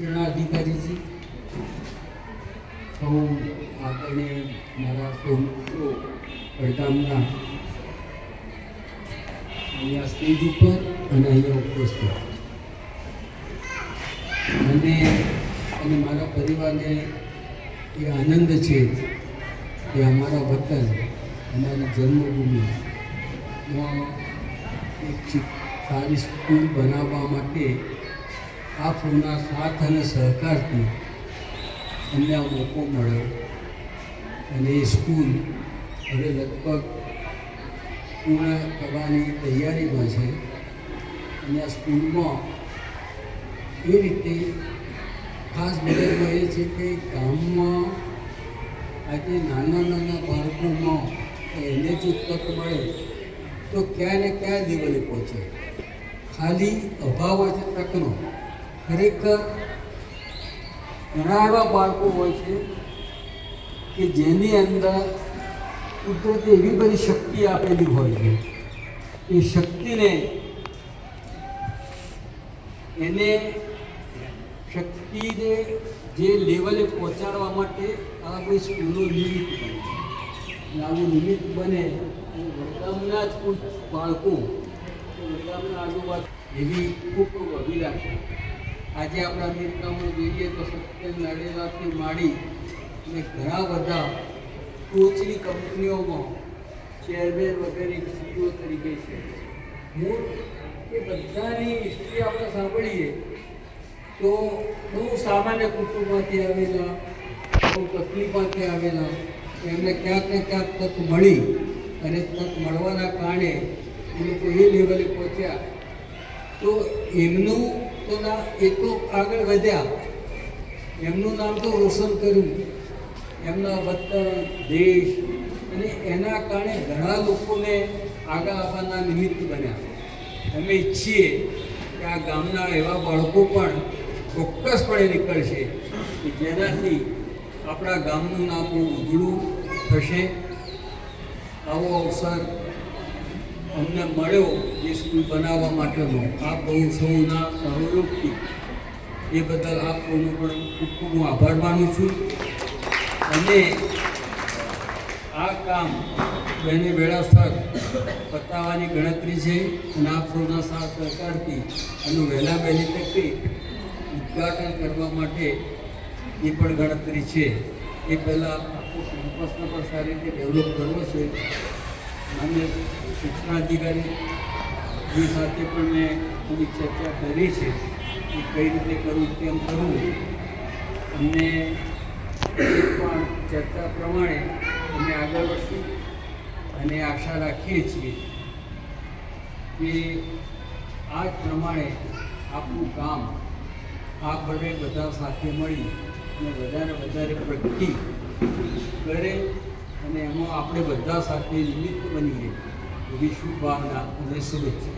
અધિકારીજી સૌ આપણે મારા સૌ મિત્રો પડગામના અહીંયા સ્ટેજ ઉપર અને અહીંયા ઉપસ્થિત અને મારા પરિવારને એ આનંદ છે કે અમારા વતન અમારી જન્મભૂમિમાં એક સારી સ્કૂલ બનાવવા માટે આપ સૌના સાથ અને સહકારથી અમને આ મોકો મળ્યો અને એ સ્કૂલ હવે લગભગ પૂર્ણ કરવાની તૈયારીમાં છે. અને આ સ્કૂલમાં એ રીતે ખાસ મદદમાં એ છે કે ગામમાં આજે નાના નાના બાળકોમાં એને જો તક મળે તો ક્યાં ને ક્યાં લેવલે પહોંચે. ખાલી અભાવ હોય છે તકનો. ખરેખર ઘણા એવા બાળકો હોય છે કે જેની અંદર કુદરતે એવી બધી શક્તિ આપેલી હોય છે. એ શક્તિને એને શક્તિને જે લેવલે પહોંચાડવા માટે આ કોઈ સ્કૂલનો નિમિત્ત બને છે. આવું નિમિત્ત બને વડગામના જ કોઈ બાળકો વડગામના આજુબાજુ એવી ખૂબ ખૂબ અભિલાષા. આજે આપણા અમેરિકામાં જોઈએ તો સત્યન નાડેલાથી માંડી અને ઘણા બધા ટોચની કંપનીઓમાં ચેરમેન વગેરે સીઈઓ તરીકે છે. મૂળ એ બધાની હિસ્ટ્રી આપણે સાંભળીએ તો બહુ સામાન્ય કુટુંબમાંથી આવેલા, બહુ તકલીફમાંથી આવેલા, એમને ક્યાંક ને ક્યાંક તક મળી અને તક મળવાના કારણે એ લોકો એ લેવલે પહોંચ્યા. તો એમનું તો એ તો આગળ વધ્યા, એમનું નામ તો રોશન કર્યું, એમના વતન દેશ, અને એના કારણે ઘણા લોકોને આગળ આવવાના નિમિત્ત બન્યા. અમે ઈચ્છીએ કે આ ગામના એવા બાળકો પણ ચોક્કસપણે નીકળશે કે જેનાથી આપણા ગામનું નામ બહુ ઉજળું થશે. આવો અવસર અમને મળ્યો જે સ્કૂલ બનાવવા માટેનો. આપ બહુ સૌના સહયોગથી એ બદલ આપ સૌનો પણ ખૂબ ખૂબ હું આભાર માનું છું. અને આ કામ બહેને વેળાસર પતાવવાની ગણતરી છે અને આપ સૌના સાથ સહકારથી એનું વહેલા વહેલી તકે ઉદ્ઘાટન કરવા માટે એ પણ ગણતરી છે. એ પહેલાં આખું કેમ્પસને પણ સારી રીતે ડેવલપ કરવો છે. અને શિક્ષણાધિકારી સાથે પણ મેં થોડી ચર્ચા કરી છે કે કઈ રીતે કરવું તેમ કરવું. અને પણ ચર્ચા પ્રમાણે અમે આગળ વધશું અને આશા રાખીએ છીએ કે આ જ પ્રમાણે આપણું કામ આ બધે બધા સાથે મળી અને વધારે પ્રગતિ કરે અને એમાં આપણે બધા સાથે નિમિત્ત બનીએ એવી શુભભાવના અને શુભેચ્છા.